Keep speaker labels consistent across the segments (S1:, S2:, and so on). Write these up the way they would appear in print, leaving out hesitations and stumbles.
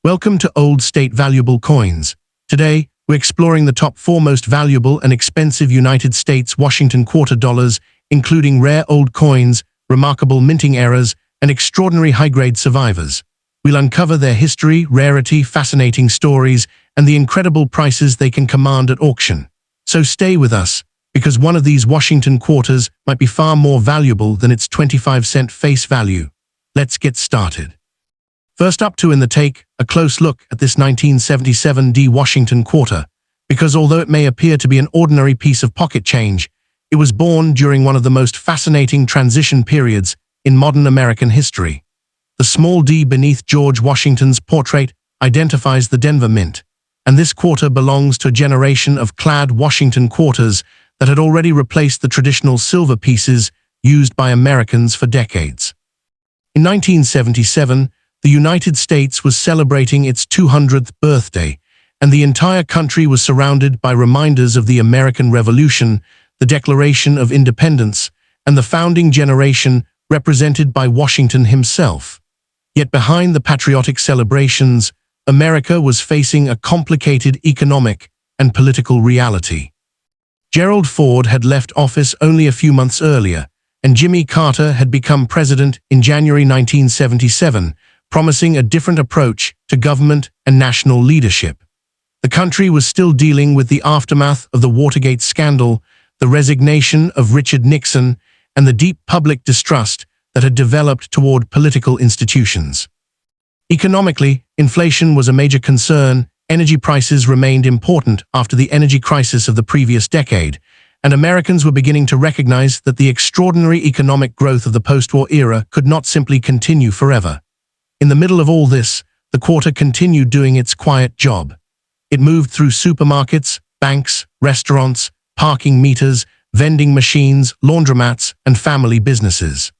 S1: Welcome to Old State Valuable Coins. Today, we're exploring the top 4 most valuable and expensive United States Washington quarter dollars, including rare old coins, remarkable minting errors, and extraordinary high-grade survivors. We'll uncover their history, rarity, fascinating stories, and the incredible prices they can command at auction. So stay with us, because one of these Washington quarters might be far more valuable than its 25-cent face value. Let's get started. First up in the take, a close look at this 1977 Washington quarter, because although it may appear to be an ordinary piece of pocket change, it was born during one of the most fascinating transition periods in modern American history. The small D beneath George Washington's portrait identifies the Denver Mint, and this quarter belongs to a generation of clad Washington quarters that had already replaced the traditional silver pieces used by Americans for decades. In 1977, the United States was celebrating its 200th birthday, and the entire country was surrounded by reminders of the American Revolution, the Declaration of Independence, and the founding generation represented by Washington himself. Yet behind the patriotic celebrations, America was facing a complicated economic and political reality. Gerald Ford had left office only a few months earlier, and Jimmy Carter had become president in January 1977, promising a different approach to government and national leadership. The country was still dealing with the aftermath of the Watergate scandal, the resignation of Richard Nixon, and the deep public distrust that had developed toward political institutions. Economically, inflation was a major concern, energy prices remained important after the energy crisis of the previous decade, and Americans were beginning to recognize that the extraordinary economic growth of the post-war era could not simply continue forever. In the middle of all this, the quarter continued doing its quiet job. It moved through supermarkets, banks, restaurants, parking meters, vending machines, laundromats, and family businesses.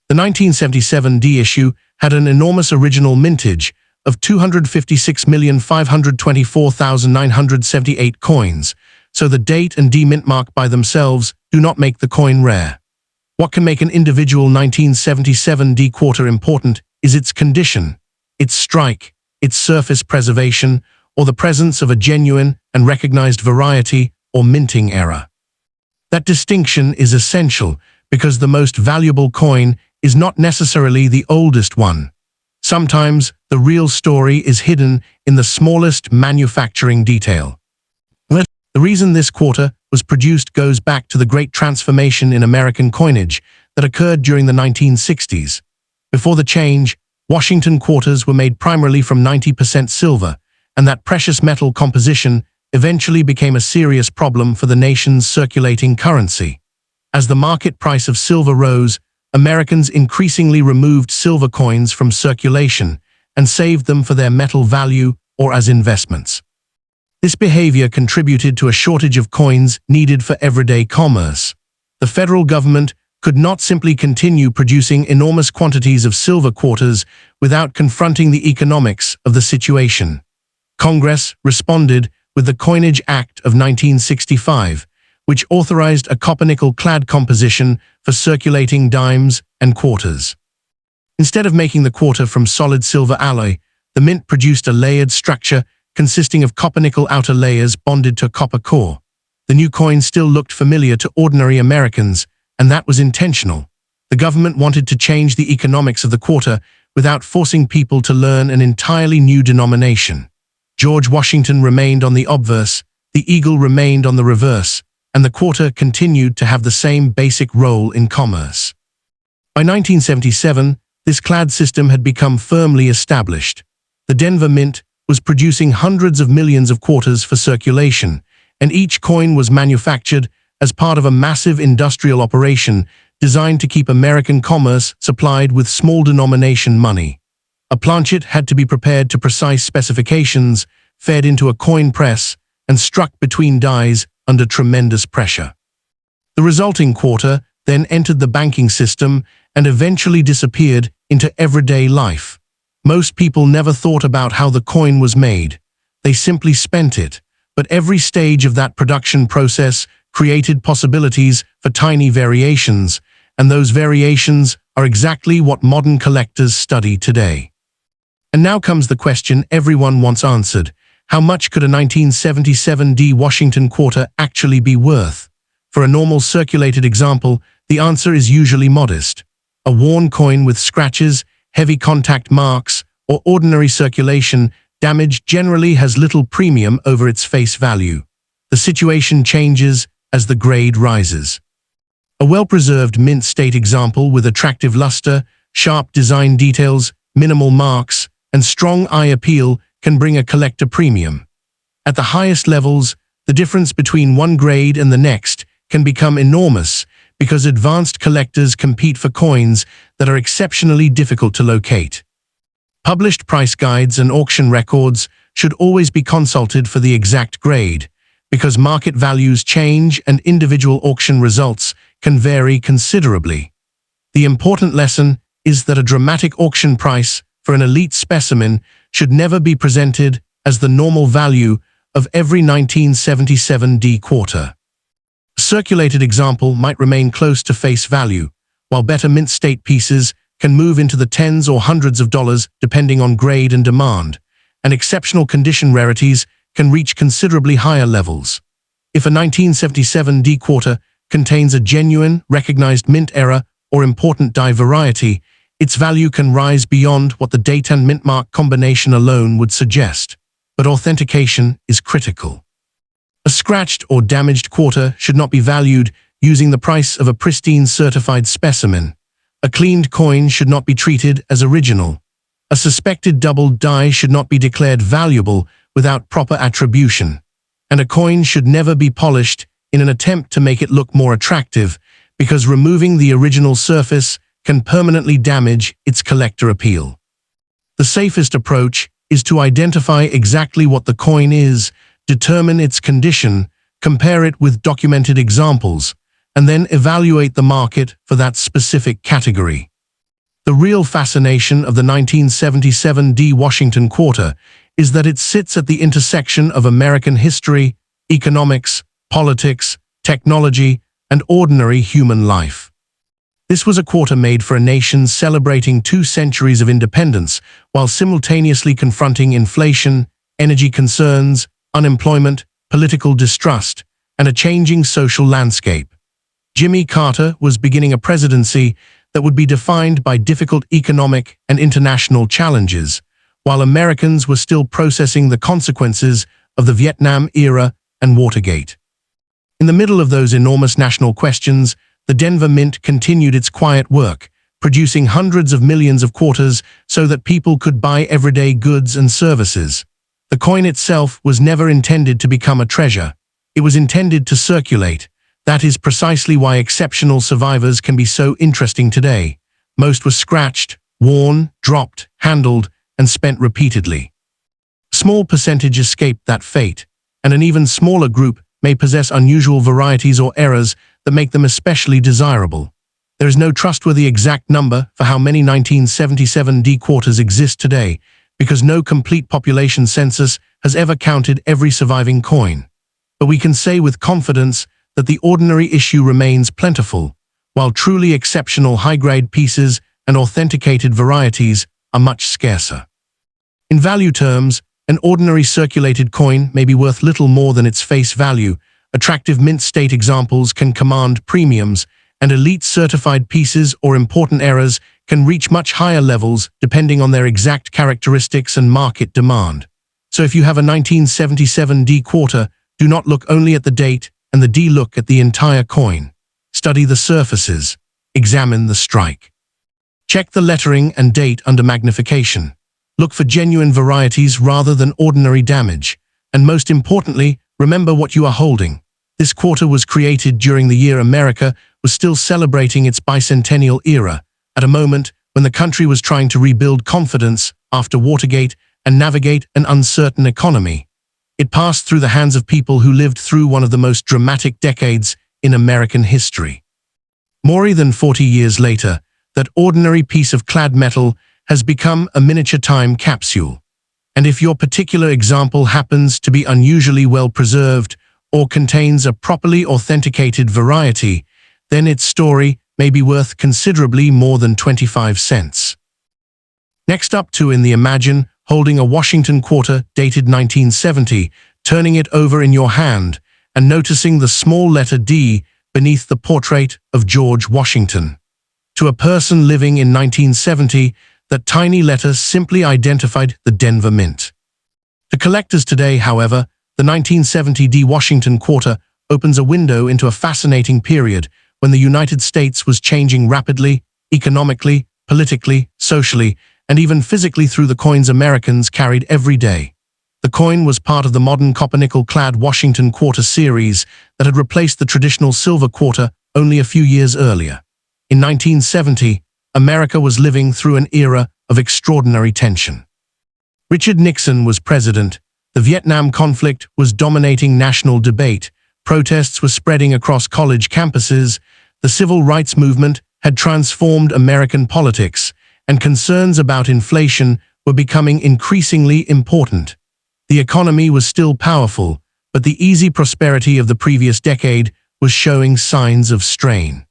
S1: The 1977 D issue had an enormous original mintage of 256,524,978 coins, so the date and D mint mark by themselves do not make the coin rare. What can make an individual 1977 D quarter important is its condition, its strike, its surface preservation, or the presence of a genuine and recognized variety or minting error. That distinction is essential because the most valuable coin is not necessarily the oldest one. Sometimes the real story is hidden in the smallest manufacturing detail. The reason this quarter was produced goes back to the great transformation in American coinage that occurred during the 1960s. Before the change, Washington quarters were made primarily from 90% silver, and that precious metal composition eventually became a serious problem for the nation's circulating currency. As the market price of silver rose, Americans increasingly removed silver coins from circulation and saved them for their metal value or as investments. This behavior contributed to a shortage of coins needed for everyday commerce. The federal government could not simply continue producing enormous quantities of silver quarters without confronting the economics of the situation. Congress responded with the Coinage Act of 1965, which authorized a copper-nickel-clad composition for circulating dimes and quarters. Instead of making the quarter from solid silver alloy, the mint produced a layered structure consisting of copper-nickel outer layers bonded to a copper core. The new coin still looked familiar to ordinary Americans, and that was intentional. The government wanted to change the economics of the quarter without forcing people to learn an entirely new denomination. George Washington remained on the obverse, the eagle remained on the reverse, and the quarter continued to have the same basic role in commerce. By 1977, this clad system had become firmly established. The Denver Mint was producing hundreds of millions of quarters for circulation, and each coin was manufactured as part of a massive industrial operation designed to keep American commerce supplied with small denomination money. A planchet had to be prepared to precise specifications, fed into a coin press, and struck between dies under tremendous pressure. The resulting quarter then entered the banking system and eventually disappeared into everyday life. Most people never thought about how the coin was made. They simply spent it, but every stage of that production process created possibilities for tiny variations, and those variations are exactly what modern collectors study today. And now comes the question everyone wants answered. How much could a 1977 D Washington quarter actually be worth? For a normal circulated example, the answer is usually modest. A worn coin with scratches, heavy contact marks, or ordinary circulation damage generally has little premium over its face value. The situation changes as the grade rises. A well-preserved mint state example with attractive luster, sharp design details, minimal marks, and strong eye appeal can bring a collector premium. At the highest levels, the difference between one grade and the next can become enormous because advanced collectors compete for coins that are exceptionally difficult to locate. Published price guides and auction records should always be consulted for the exact grade, because market values change and individual auction results can vary considerably. The important lesson is that a dramatic auction price for an elite specimen should never be presented as the normal value of every 1977 D quarter. A circulated example might remain close to face value, while better mint state pieces can move into the tens or hundreds of dollars depending on grade and demand, and exceptional condition rarities can reach considerably higher levels. If a 1977 D quarter contains a genuine, recognized mint era or important die variety, its value can rise beyond what the date and mint mark combination alone would suggest. But authentication is critical. A scratched or damaged quarter should not be valued using the price of a pristine certified specimen. A cleaned coin should not be treated as original. A suspected doubled die should not be declared valuable without proper attribution. And a coin should never be polished in an attempt to make it look more attractive, because removing the original surface can permanently damage its collector appeal. The safest approach is to identify exactly what the coin is, determine its condition, compare it with documented examples, and then evaluate the market for that specific category. The real fascination of the 1977 D Washington quarter is that it sits at the intersection of American history, economics, politics, technology, and ordinary human life. This was a quarter made for a nation celebrating 2 centuries of independence while simultaneously confronting inflation, energy concerns, unemployment, political distrust, and a changing social landscape. Jimmy Carter was beginning a presidency that would be defined by difficult economic and international challenges, while Americans were still processing the consequences of the Vietnam era and Watergate. In the middle of those enormous national questions, the Denver Mint continued its quiet work, producing hundreds of millions of quarters so that people could buy everyday goods and services. The coin itself was never intended to become a treasure. It was intended to circulate. That is precisely why exceptional survivors can be so interesting today. Most were scratched, worn, dropped, handled, and spent repeatedly. A small percentage escaped that fate, and an even smaller group may possess unusual varieties or errors that make them especially desirable. There is no trustworthy exact number for how many 1977 D quarters exist today, because no complete population census has ever counted every surviving coin. But we can say with confidence that the ordinary issue remains plentiful, while truly exceptional high-grade pieces and authenticated varieties are much scarcer. In value terms, an ordinary circulated coin may be worth little more than its face value. Attractive mint state examples can command premiums, and elite certified pieces or important errors can reach much higher levels depending on their exact characteristics and market demand. So if you have a 1977 D quarter, do not look only at the date and the D, look at the entire coin. Study the surfaces. Examine the strike. Check the lettering and date under magnification. Look for genuine varieties rather than ordinary damage. And most importantly, remember what you are holding. This quarter was created during the year America was still celebrating its bicentennial era, at a moment when the country was trying to rebuild confidence after Watergate and navigate an uncertain economy. It passed through the hands of people who lived through one of the most dramatic decades in American history. More than 40 years later, that ordinary piece of clad metal has become a miniature time capsule. And if your particular example happens to be unusually well preserved or contains a properly authenticated variety, then its story may be worth considerably more than 25 cents. Next up to in the Imagine holding a Washington quarter dated 1970, turning it over in your hand, and noticing the small letter D beneath the portrait of George Washington. To a person living in 1970, that tiny letter simply identified the Denver Mint. To collectors today, however, the 1970 D Washington quarter opens a window into a fascinating period when the United States was changing rapidly, economically, politically, socially, and even physically through the coins Americans carried every day. The coin was part of the modern copper-nickel-clad Washington quarter series that had replaced the traditional silver quarter only a few years earlier. In 1970, America was living through an era of extraordinary tension. Richard Nixon was president, the Vietnam conflict was dominating national debate, protests were spreading across college campuses, the civil rights movement had transformed American politics, and concerns about inflation were becoming increasingly important. The economy was still powerful, but the easy prosperity of the previous decade was showing signs of strain.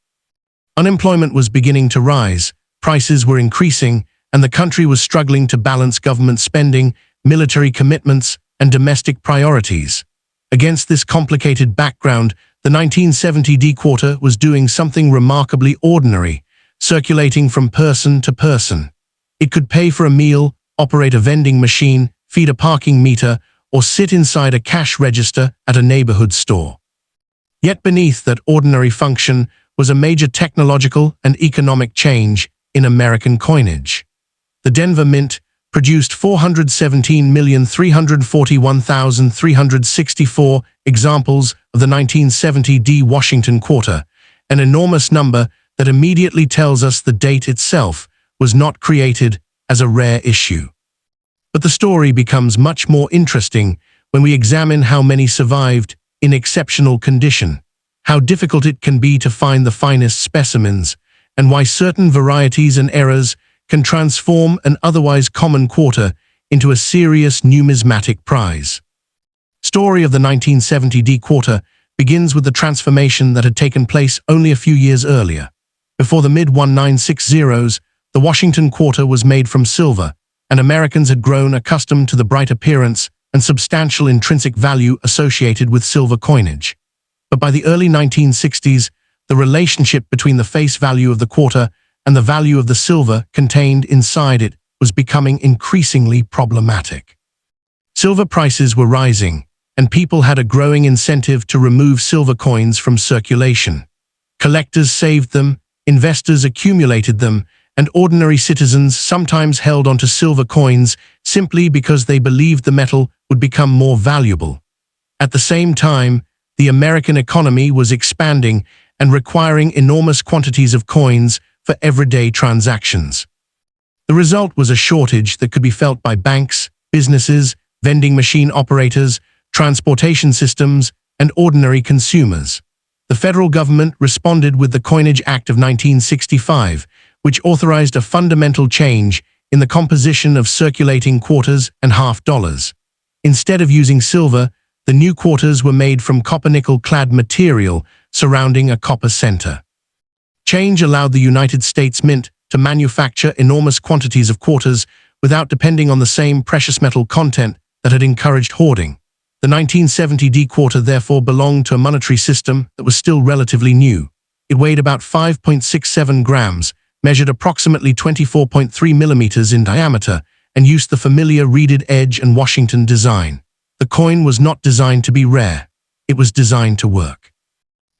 S1: Unemployment was beginning to rise, prices were increasing, and the country was struggling to balance government spending, military commitments, and domestic priorities. Against this complicated background, the 1970 D quarter was doing something remarkably ordinary, circulating from person to person. It could pay for a meal, operate a vending machine, feed a parking meter, or sit inside a cash register at a neighborhood store. Yet beneath that ordinary function was a major technological and economic change in American coinage. The Denver Mint produced 417,341,364 examples of the 1970 D Washington quarter, an enormous number that immediately tells us the date itself was not created as a rare issue. But the story becomes much more interesting when we examine how many survived in exceptional condition, how difficult it can be to find the finest specimens, and why certain varieties and errors can transform an otherwise common quarter into a serious numismatic prize. Story of the 1970 D quarter begins with the transformation that had taken place only a few years earlier. Before the mid-1960s, the Washington quarter was made from silver, and Americans had grown accustomed to the bright appearance and substantial intrinsic value associated with silver coinage. But by the early 1960s, the relationship between the face value of the quarter and the value of the silver contained inside it was becoming increasingly problematic. Silver prices were rising, and people had a growing incentive to remove silver coins from circulation. Collectors saved them, investors accumulated them, and ordinary citizens sometimes held onto silver coins simply because they believed the metal would become more valuable. At the same time, the American economy was expanding and requiring enormous quantities of coins for everyday transactions. The result was a shortage that could be felt by banks, businesses, vending machine operators, transportation systems, and ordinary consumers. The federal government responded with the Coinage Act of 1965, which authorized a fundamental change in the composition of circulating quarters and half dollars. Instead of using silver, the new quarters were made from copper-nickel-clad material surrounding a copper center. Change allowed the United States Mint to manufacture enormous quantities of quarters without depending on the same precious metal content that had encouraged hoarding. The 1970 D quarter therefore belonged to a monetary system that was still relatively new. It weighed about 5.67 grams, measured approximately 24.3 millimeters in diameter, and used the familiar reeded edge and Washington design. The coin was not designed to be rare. It was designed to work.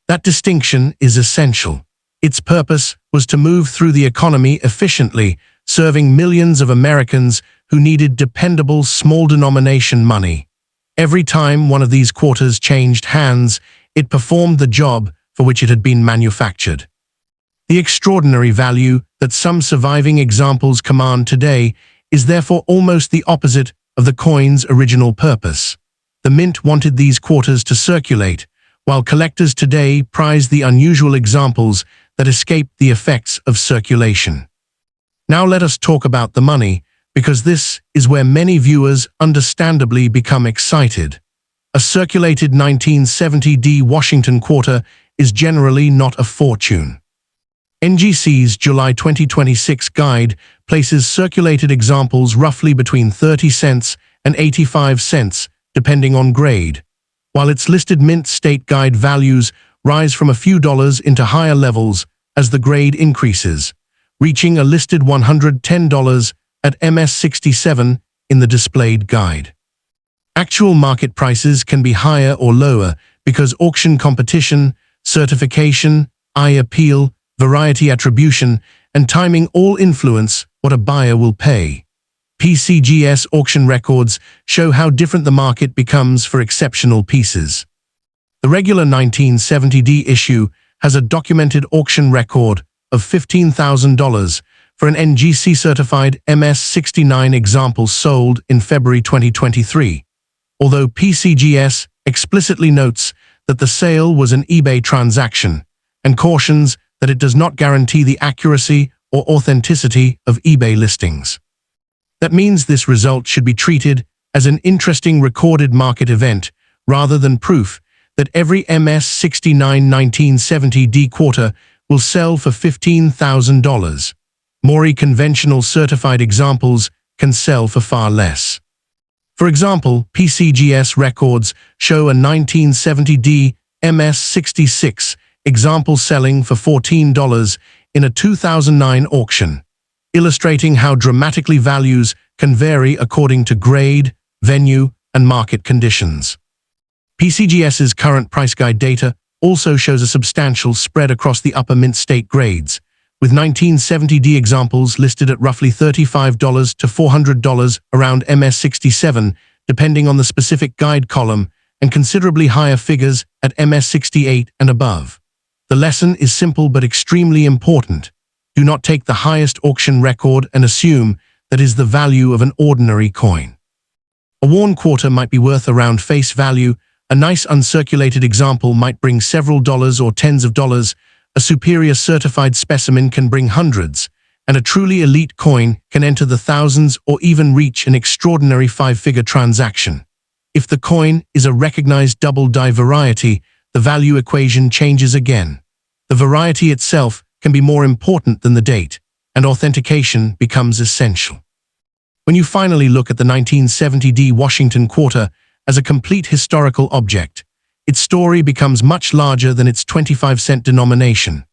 S1: That distinction is essential. Its purpose was to move through the economy efficiently, serving millions of Americans who needed dependable small-denomination money. Every time one of these quarters changed hands, it performed the job for which it had been manufactured. The extraordinary value that some surviving examples command today is therefore almost the opposite of the coin's original purpose. The mint wanted these quarters to circulate, while collectors today prize the unusual examples that escape the effects of circulation. Now let us talk about the money, because this is where many viewers understandably become excited. A circulated 1970 D Washington quarter is generally not a fortune. NGC's July 2026 guide places circulated examples roughly between 30 cents and 85 cents, depending on grade, while its listed mint state guide values rise from a few dollars into higher levels as the grade increases, reaching a listed $110 at MS67 in the displayed guide. Actual market prices can be higher or lower because auction competition, certification, appeal, variety attribution, and timing all influence what a buyer will pay. PCGS auction records show how different the market becomes for exceptional pieces. The regular 1970D issue has a documented auction record of $15,000 for an NGC-certified MS69 example sold in February 2023, although PCGS explicitly notes that the sale was an eBay transaction and cautions that it does not guarantee the accuracy or authenticity of eBay listings. That means this result should be treated as an interesting recorded market event rather than proof that every MS69 1970D quarter will sell for $15,000. More conventional certified examples can sell for far less. For example, PCGS records show a 1970D MS66 example selling for $14 in a 2009 auction, illustrating how dramatically values can vary according to grade, venue, and market conditions. PCGS's current price guide data also shows a substantial spread across the upper mint state grades, with 1970D examples listed at roughly $35 to $400 around MS67, depending on the specific guide column, and considerably higher figures at MS68 and above. The lesson is simple but extremely important. Do not take the highest auction record and assume that is the value of an ordinary coin. A worn quarter might be worth around face value, a nice uncirculated example might bring several dollars or tens of dollars, a superior certified specimen can bring hundreds, and a truly elite coin can enter the thousands or even reach an extraordinary five-figure transaction. If the coin is a recognized double-die variety, the value equation changes again. The variety itself can be more important than the date, and authentication becomes essential. When you finally look at the 1970D Washington quarter as a complete historical object, its story becomes much larger than its 25-cent denomination.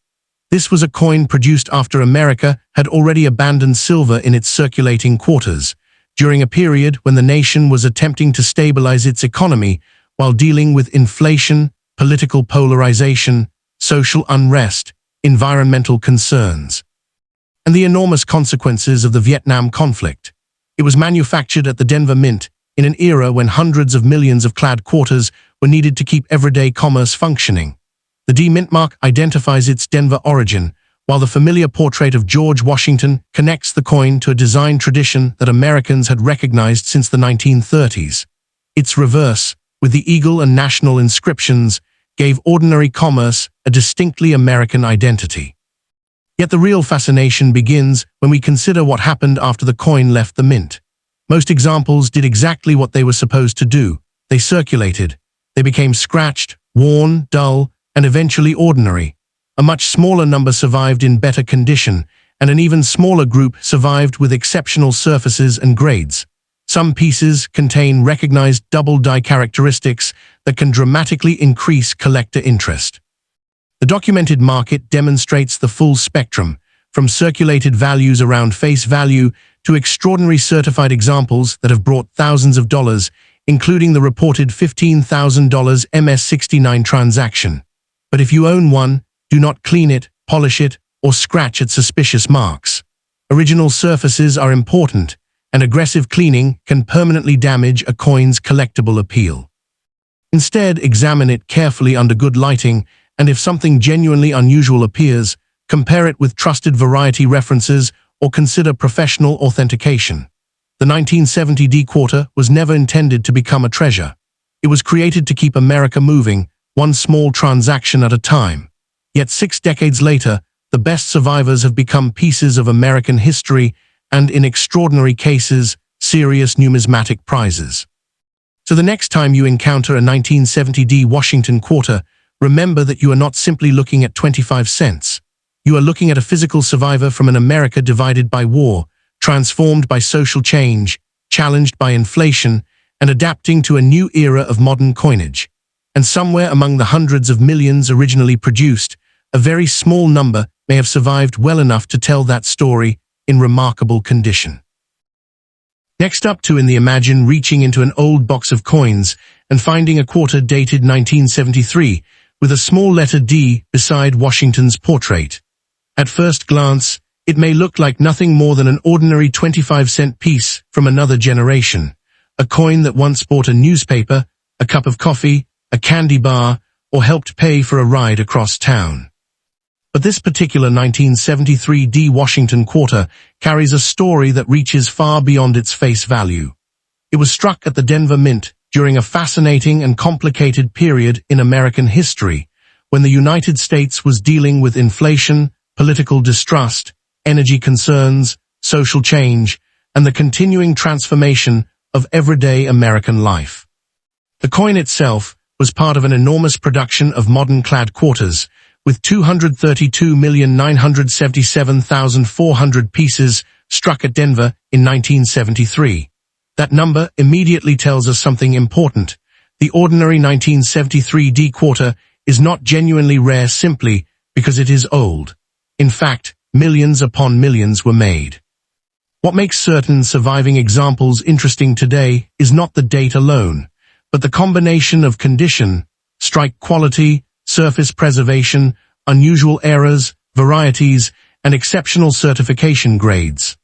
S1: This was a coin produced after America had already abandoned silver in its circulating quarters, during a period when the nation was attempting to stabilize its economy while dealing with inflation, political polarization, social unrest, environmental concerns, and the enormous consequences of the Vietnam conflict. It was manufactured at the Denver Mint in an era when hundreds of millions of clad quarters were needed to keep everyday commerce functioning. The D mint mark identifies its Denver origin, while the familiar portrait of George Washington connects the coin to a design tradition that Americans had recognized since the 1930s. Its reverse, with the eagle and national inscriptions, gave ordinary commerce a distinctly American identity. Yet the real fascination begins when we consider what happened after the coin left the mint. Most examples did exactly what they were supposed to do. They circulated. They became scratched, worn, dull, and eventually ordinary. A much smaller number survived in better condition, and an even smaller group survived with exceptional surfaces and grades. Some pieces contain recognized double-die characteristics that can dramatically increase collector interest. The documented market demonstrates the full spectrum, from circulated values around face value to extraordinary certified examples that have brought thousands of dollars, including the reported $15,000 MS69 transaction. But if you own one, do not clean it, polish it, or scratch at suspicious marks. Original surfaces are important, and aggressive cleaning can permanently damage a coin's collectible appeal. Instead, examine it carefully under good lighting, and if something genuinely unusual appears, compare it with trusted variety references or consider professional authentication. The 1970D quarter was never intended to become a treasure. It was created to keep America moving, one small transaction at a time. Yet 6 decades later, the best survivors have become pieces of American history and, in extraordinary cases, serious numismatic prizes. So the next time you encounter a 1970D Washington quarter, remember that you are not simply looking at 25 cents. You are looking at a physical survivor from an America divided by war, transformed by social change, challenged by inflation, and adapting to a new era of modern coinage. And somewhere among the hundreds of millions originally produced, a very small number may have survived well enough to tell that story in remarkable condition. Next up to imagine reaching into an old box of coins and finding a quarter dated 1973 with a small letter D beside Washington's portrait. At first glance, it may look like nothing more than an ordinary 25-cent piece from another generation, a coin that once bought a newspaper, a cup of coffee, a candy bar, or helped pay for a ride across town. But this particular 1973 D Washington quarter carries a story that reaches far beyond its face value. It was struck at the Denver Mint during a fascinating and complicated period in American history, when the United States was dealing with inflation, political distrust, energy concerns, social change, and the continuing transformation of everyday American life. The coin itself was part of an enormous production of modern-clad quarters, with 232,977,400 pieces struck at Denver in 1973. That number immediately tells us something important. The ordinary 1973 D quarter is not genuinely rare simply because it is old. In fact, millions upon millions were made. What makes certain surviving examples interesting today is not the date alone, but the combination of condition, strike quality, surface preservation, unusual errors, varieties, and exceptional certification grades.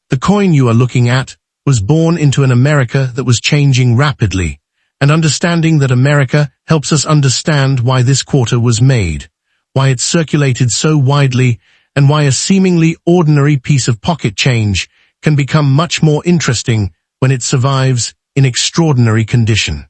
S1: The coin you are looking at was born into an America that was changing rapidly, and understanding that America helps us understand why this quarter was made, why it circulated so widely, and why a seemingly ordinary piece of pocket change can become much more interesting when it survives in extraordinary condition.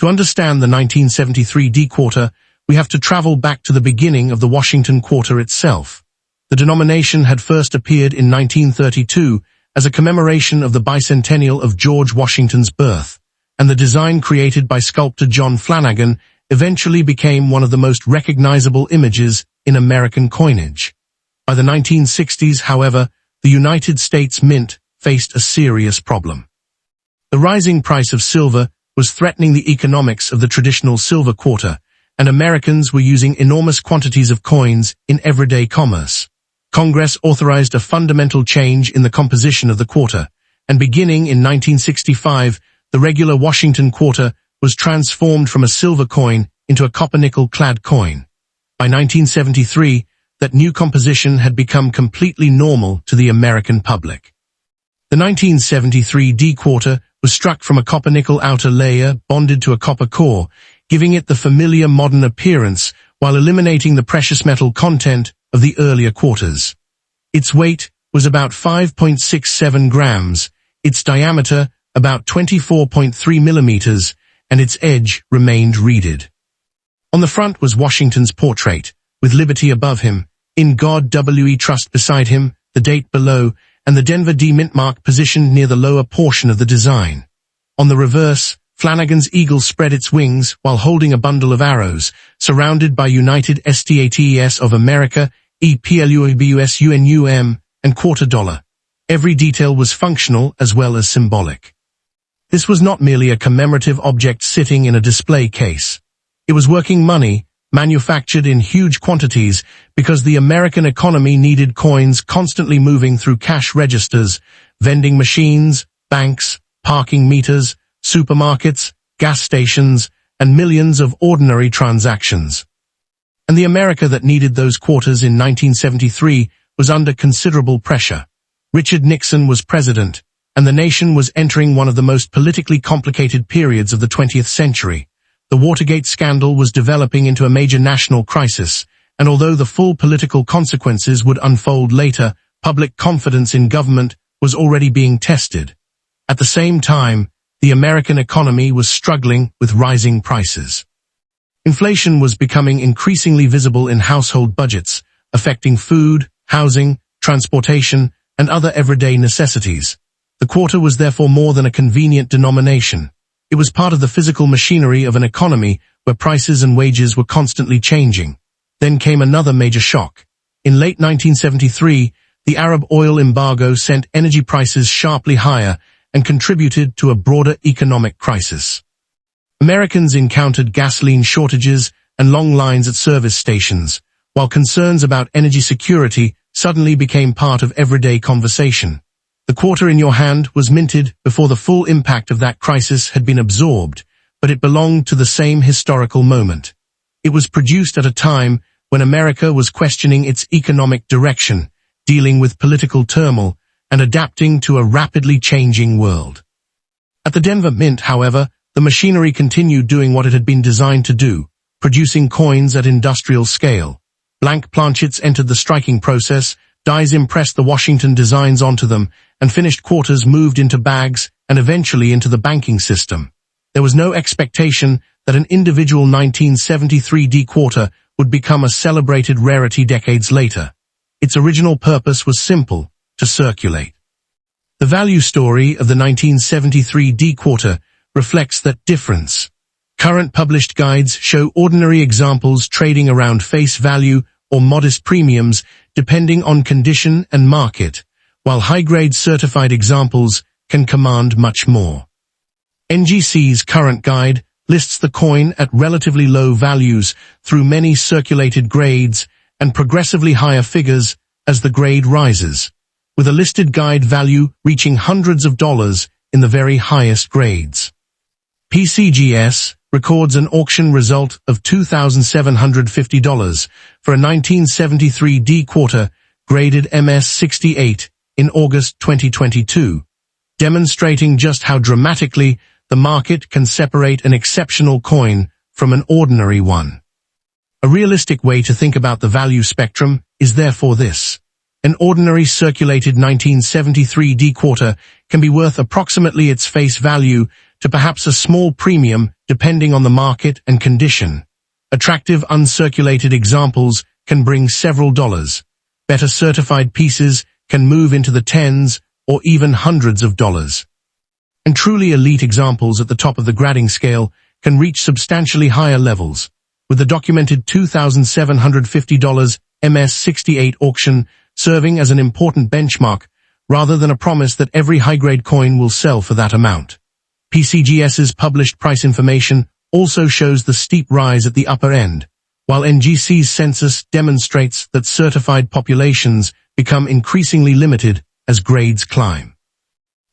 S1: To understand the 1973 D quarter, we have to travel back to the beginning of the Washington quarter itself. The denomination had first appeared in 1932 as a commemoration of the bicentennial of George Washington's birth, and the design created by sculptor John Flanagan eventually became one of the most recognizable images in American coinage. By the 1960s, however, the United States Mint faced a serious problem. The rising price of silver was threatening the economics of the traditional silver quarter, and Americans were using enormous quantities of coins in everyday commerce. Congress authorized a fundamental change in the composition of the quarter, and beginning in 1965, the regular Washington quarter was transformed from a silver coin into a copper-nickel-clad coin. By 1973, that new composition had become completely normal to the American public. The 1973 D quarter was struck from a copper-nickel outer layer bonded to a copper core, giving it the familiar modern appearance while eliminating the precious metal content of the earlier quarters. Its weight was about 5.67 grams, its diameter about 24.3 millimeters, and its edge remained reeded. On the front was Washington's portrait, with liberty above him, in God we trust beside him, the date below, and the Denver D mint mark positioned near the lower portion of the design. On the reverse, Flanagan's eagle spread its wings while holding a bundle of arrows, surrounded by United States of America, EPLUBUSUNUM, and quarter dollar. Every detail was functional as well as symbolic. This was not merely a commemorative object sitting in a display case. It was working money, manufactured in huge quantities because the American economy needed coins constantly moving through cash registers, vending machines, banks, parking meters, supermarkets, gas stations, and millions of ordinary transactions. And the America that needed those quarters in 1973 was under considerable pressure. Richard Nixon was president, and the nation was entering one of the most politically complicated periods of the 20th century. The Watergate scandal was developing into a major national crisis, and although the full political consequences would unfold later, public confidence in government was already being tested. At the same time, the American economy was struggling with rising prices. Inflation was becoming increasingly visible in household budgets, affecting food, housing, transportation, and other everyday necessities. The quarter was therefore more than a convenient denomination. It was part of the physical machinery of an economy where prices and wages were constantly changing. Then came another major shock. In late 1973, The Arab oil embargo sent energy prices sharply higher and contributed to a broader economic crisis. Americans encountered gasoline shortages and long lines at service stations, while concerns about energy security suddenly became part of everyday conversation. The quarter in your hand was minted before the full impact of that crisis had been absorbed, but it belonged to the same historical moment. It was produced at a time when America was questioning its economic direction, dealing with political turmoil, and adapting to a rapidly changing world. At the Denver Mint, however, the machinery continued doing what it had been designed to do, producing coins at industrial scale. Blank planchets entered the striking process, dies impressed the Washington designs onto them, and finished quarters moved into bags and eventually into the banking system. There was no expectation that an individual 1973 D quarter would become a celebrated rarity decades later. Its original purpose was simple: to circulate. The value story of the 1973 D quarter reflects that difference. Current published guides show ordinary examples trading around face value or modest premiums depending on condition and market, while high-grade certified examples can command much more. NGC's current guide lists the coin at relatively low values through many circulated grades and progressively higher figures as the grade rises, with a listed guide value reaching hundreds of dollars in the very highest grades. PCGS records an auction result of $2,750 for a 1973 D quarter graded MS-68 in August 2022, demonstrating just how dramatically the market can separate an exceptional coin from an ordinary one. A realistic way to think about the value spectrum is therefore this. An ordinary circulated 1973 D quarter can be worth approximately its face value to perhaps a small premium depending on the market and condition. Attractive uncirculated examples can bring several dollars. Better certified pieces can move into the tens or even hundreds of dollars. And truly elite examples at the top of the grading scale can reach substantially higher levels, with the documented $2,750 MS-68 auction serving as an important benchmark rather than a promise that every high-grade coin will sell for that amount. PCGS's published price information also shows the steep rise at the upper end, while NGC's census demonstrates that certified populations become increasingly limited as grades climb.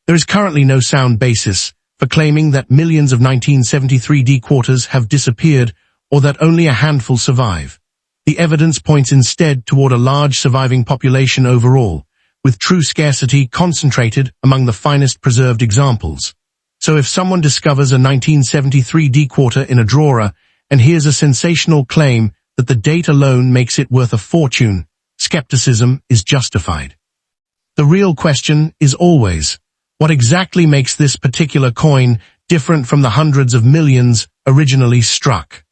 S1: There is currently no sound basis for claiming that millions of 1973 D quarters have disappeared or that only a handful survive. The evidence points instead toward a large surviving population overall, with true scarcity concentrated among the finest preserved examples. So if someone discovers a 1973 D quarter in a drawer and hears a sensational claim that the date alone makes it worth a fortune, skepticism is justified. The real question is always, what exactly makes this particular coin different from the hundreds of millions originally struck?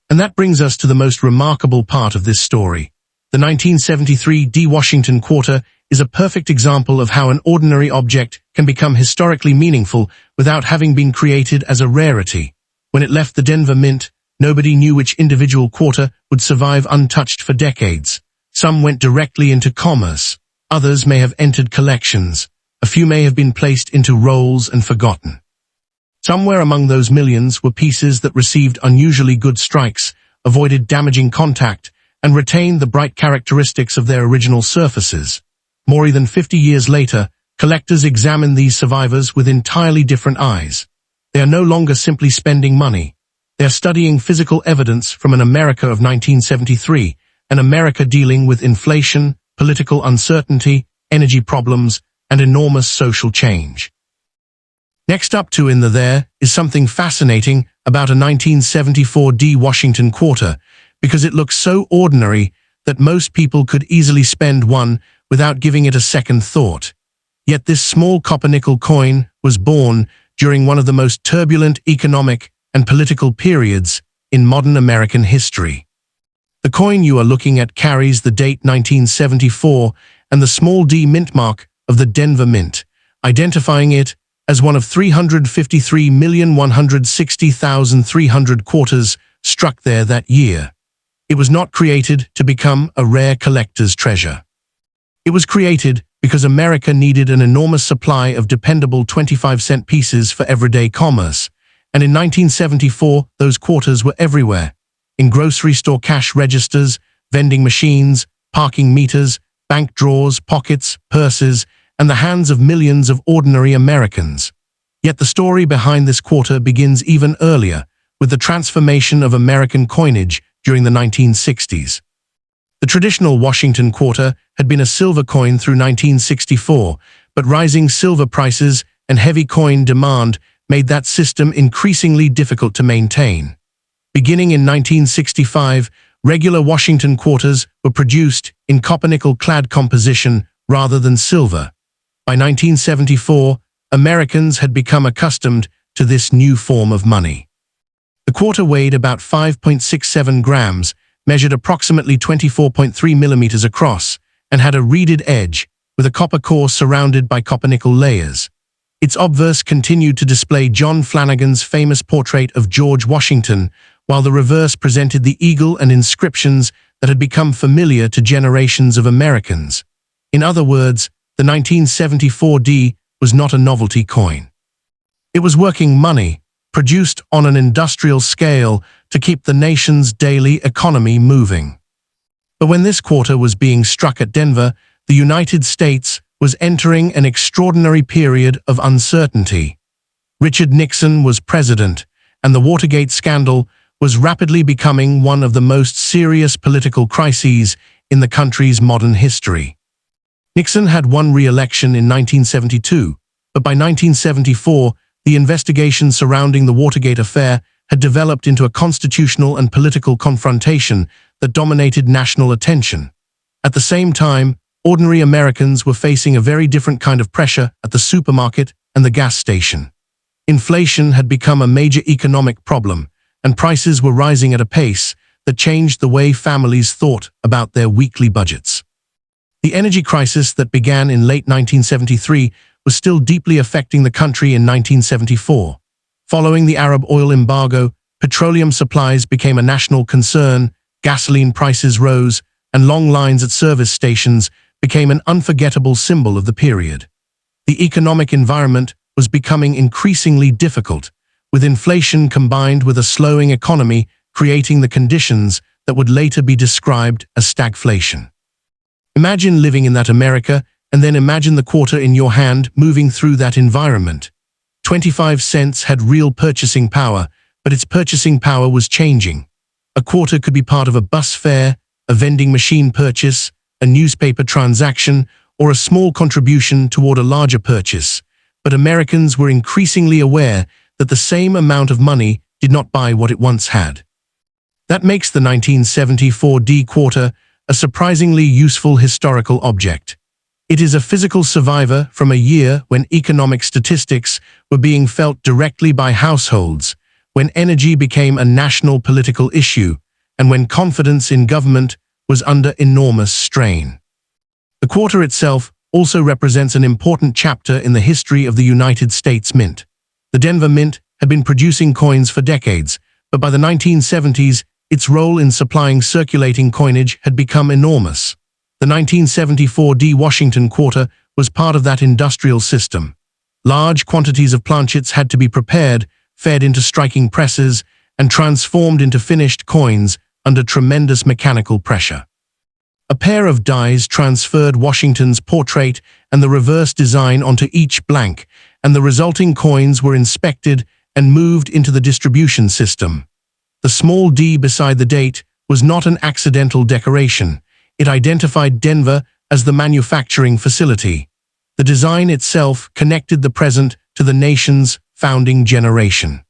S1: And that brings us to the most remarkable part of this story. The 1973 D Washington quarter is a perfect example of how an ordinary object can become historically meaningful without having been created as a rarity. When it left the Denver Mint, nobody knew which individual quarter would survive untouched for decades. Some went directly into commerce. Others may have entered collections. A few may have been placed into rolls and forgotten. Somewhere among those millions were pieces that received unusually good strikes, avoided damaging contact, and retained the bright characteristics of their original surfaces. More than 50 years later, collectors examine these survivors with entirely different eyes. They are no longer simply spending money. They are studying physical evidence from an America of 1973, an America dealing with inflation, political uncertainty, energy problems, and enormous social change. Next up to in the there is something fascinating about a 1974 D Washington quarter, because it looks so ordinary that most people could easily spend one without giving it a second thought. Yet this small copper-nickel coin was born during one of the most turbulent economic and political periods in modern American history. The coin you are looking at carries the date 1974 and the small D mint mark of the Denver Mint, identifying it as one of 353,160,300 quarters struck there that year. It was not created to become a rare collector's treasure. It was created because America needed an enormous supply of dependable 25-cent pieces for everyday commerce, and in 1974 those quarters were everywhere. In grocery store cash registers, vending machines, parking meters, bank drawers, pockets, purses, and the hands of millions of ordinary Americans. Yet the story behind this quarter begins even earlier, with the transformation of American coinage during the 1960s. The traditional Washington quarter had been a silver coin through 1964, but rising silver prices and heavy coin demand made that system increasingly difficult to maintain. Beginning in 1965, regular Washington quarters were produced in copper-nickel-clad composition rather than silver. By 1974, Americans had become accustomed to this new form of money. The quarter weighed about 5.67 grams, measured approximately 24.3 millimeters across, and had a reeded edge, with a copper core surrounded by copper-nickel layers. Its obverse continued to display John Flanagan's famous portrait of George Washington, while the reverse presented the eagle and inscriptions that had become familiar to generations of Americans. In other words, the 1974 D was not a novelty coin. It was working money, produced on an industrial scale to keep the nation's daily economy moving. But when this quarter was being struck at Denver, the United States was entering an extraordinary period of uncertainty. Richard Nixon was president, and the Watergate scandal was rapidly becoming one of the most serious political crises in the country's modern history. Nixon had won re-election in 1972, but by 1974, the investigation surrounding the Watergate affair had developed into a constitutional and political confrontation that dominated national attention. At the same time, ordinary Americans were facing a very different kind of pressure at the supermarket and the gas station. Inflation had become a major economic problem, and prices were rising at a pace that changed the way families thought about their weekly budgets. The energy crisis that began in late 1973 was still deeply affecting the country in 1974. Following the Arab oil embargo, petroleum supplies became a national concern, gasoline prices rose, and long lines at service stations became an unforgettable symbol of the period. The economic environment was becoming increasingly difficult, with inflation combined with a slowing economy creating the conditions that would later be described as stagflation. Imagine living in that America, and then imagine the quarter in your hand moving through that environment. 25 cents had real purchasing power, but its purchasing power was changing. A quarter could be part of a bus fare, a vending machine purchase, a newspaper transaction, or a small contribution toward a larger purchase. But Americans were increasingly aware that the same amount of money did not buy what it once had. That makes the 1974 D quarter a surprisingly useful historical object. It is a physical survivor from a year when economic statistics were being felt directly by households, when energy became a national political issue, and when confidence in government was under enormous strain. The quarter itself also represents an important chapter in the history of the United States Mint. The Denver Mint had been producing coins for decades, but by the 1970s, its role in supplying circulating coinage had become enormous. The 1974 D Washington quarter was part of that industrial system. Large quantities of planchets had to be prepared, fed into striking presses, and transformed into finished coins under tremendous mechanical pressure. A pair of dies transferred Washington's portrait and the reverse design onto each blank, and the resulting coins were inspected and moved into the distribution system. The small D beside the date was not an accidental decoration. It identified Denver as the manufacturing facility. The design itself connected the present to the nation's founding generation.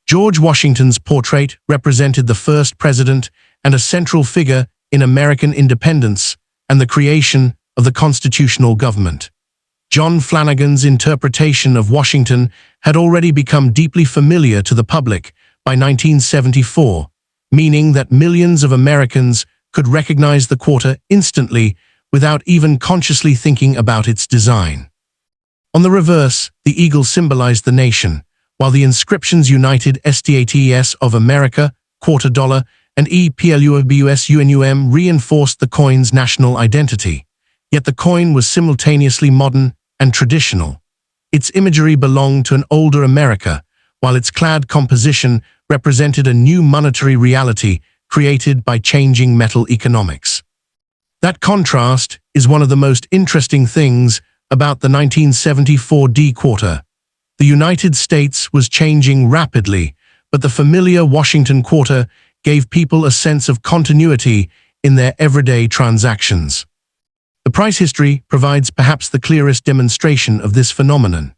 S1: George Washington's portrait represented the first president and a central figure in American independence and the creation of the constitutional government. John Flanagan's interpretation of Washington had already become deeply familiar to the public by 1974, meaning that millions of Americans could recognize the quarter instantly without even consciously thinking about its design. On the reverse, the eagle symbolized the nation, while the inscriptions united STATS of America, quarter dollar, and EPLUBUSUNUM reinforced the coin's national identity. Yet the coin was simultaneously modern and traditional. Its imagery belonged to an older America, while its clad composition represented a new monetary reality created by changing metal economics. That contrast is one of the most interesting things about the 1974 D quarter. The United States was changing rapidly, but the familiar Washington quarter gave people a sense of continuity in their everyday transactions. The price history provides perhaps the clearest demonstration of this phenomenon.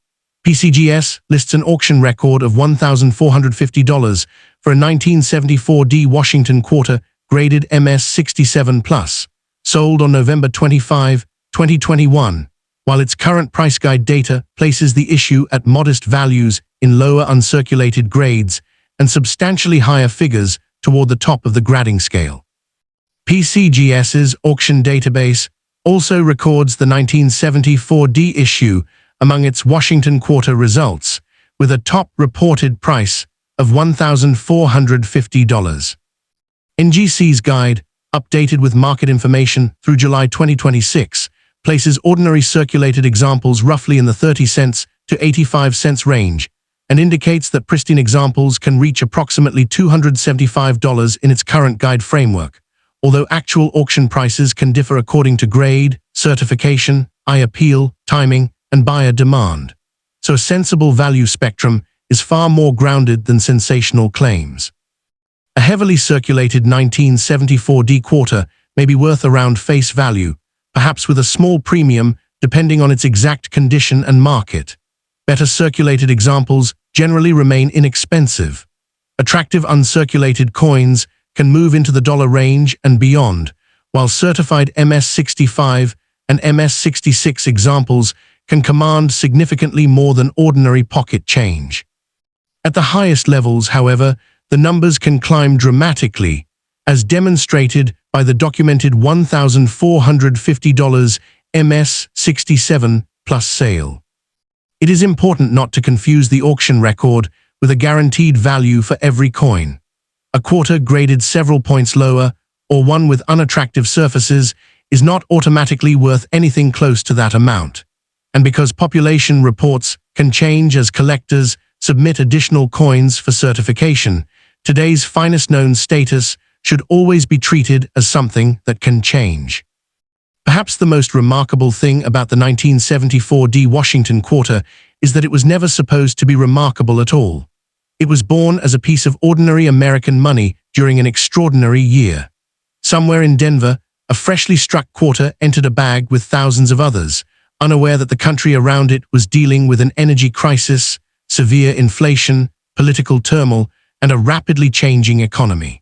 S1: PCGS lists an auction record of $1,450 for a 1974 D Washington quarter graded MS67+, sold on November 25, 2021, while its current price guide data places the issue at modest values in lower uncirculated grades and substantially higher figures toward the top of the grading scale. PCGS's auction database also records the 1974 D issue among its Washington quarter results, with a top reported price of $1,450. NGC's guide, updated with market information through July 2026, places ordinary circulated examples roughly in the 30 cents to 85 cents range, and indicates that pristine examples can reach approximately $275 in its current guide framework, although actual auction prices can differ according to grade, certification, appeal, timing, and buyer demand. So a sensible value spectrum is far more grounded than sensational claims. A heavily circulated 1974 D quarter may be worth around face value, perhaps with a small premium depending on its exact condition and market. Better circulated examples generally remain inexpensive. Attractive uncirculated coins can move into the dollar range and beyond, while certified MS65 and MS66 examples can command significantly more than ordinary pocket change. At the highest levels, however, the numbers can climb dramatically, as demonstrated by the documented $1,450 MS67 plus sale. It is important not to confuse the auction record with a guaranteed value for every coin. A quarter graded several points lower, or one with unattractive surfaces, is not automatically worth anything close to that amount. And because population reports can change as collectors submit additional coins for certification, today's finest known status should always be treated as something that can change. Perhaps the most remarkable thing about the 1974 D Washington quarter is that it was never supposed to be remarkable at all. It was born as a piece of ordinary American money during an extraordinary year. Somewhere in Denver, a freshly struck quarter entered a bag with thousands of others, unaware that the country around it was dealing with an energy crisis, severe inflation, political turmoil, and a rapidly changing economy.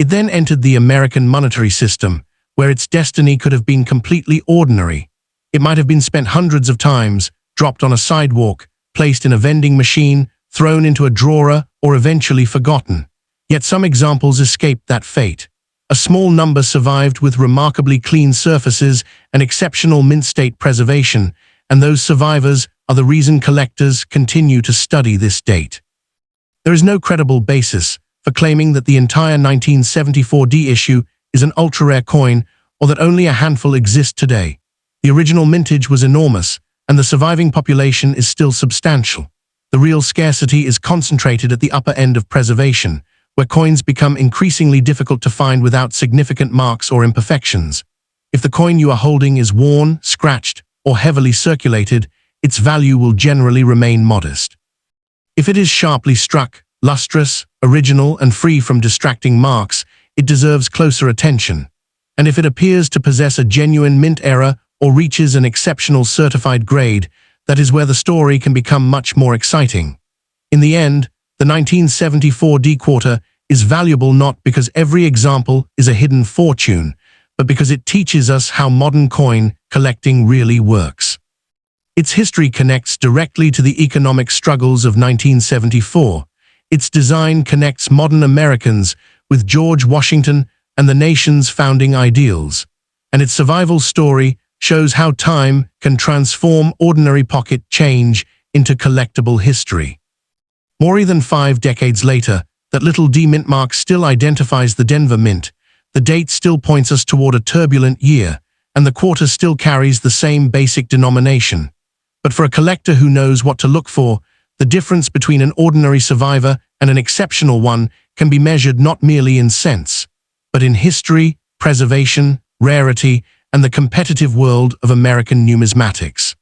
S1: It then entered the American monetary system, where its destiny could have been completely ordinary. It might have been spent hundreds of times, dropped on a sidewalk, placed in a vending machine, thrown into a drawer, or eventually forgotten. Yet some examples escaped that fate. A small number survived with remarkably clean surfaces and exceptional mint state preservation, and those survivors are the reason collectors continue to study this date. There is no credible basis for claiming that the entire 1974 D issue is an ultra-rare coin or that only a handful exist today. The original mintage was enormous, and the surviving population is still substantial. The real scarcity is concentrated at the upper end of preservation, where coins become increasingly difficult to find without significant marks or imperfections. If the coin you are holding is worn, scratched, or heavily circulated, its value will generally remain modest. If it is sharply struck, lustrous, original, and free from distracting marks, it deserves closer attention. And if it appears to possess a genuine mint error or reaches an exceptional certified grade, that is where the story can become much more exciting. In the end, the 1974 D quarter is valuable not because every example is a hidden fortune, but because it teaches us how modern coin collecting really works. Its history connects directly to the economic struggles of 1974. Its design connects modern Americans with George Washington and the nation's founding ideals. And its survival story shows how time can transform ordinary pocket change into collectible history. More than 5 decades later, that little D mint mark still identifies the Denver Mint. The date still points us toward a turbulent year, and the quarter still carries the same basic denomination. But for a collector who knows what to look for, the difference between an ordinary survivor and an exceptional one can be measured not merely in cents, but in history, preservation, rarity, and the competitive world of American numismatics.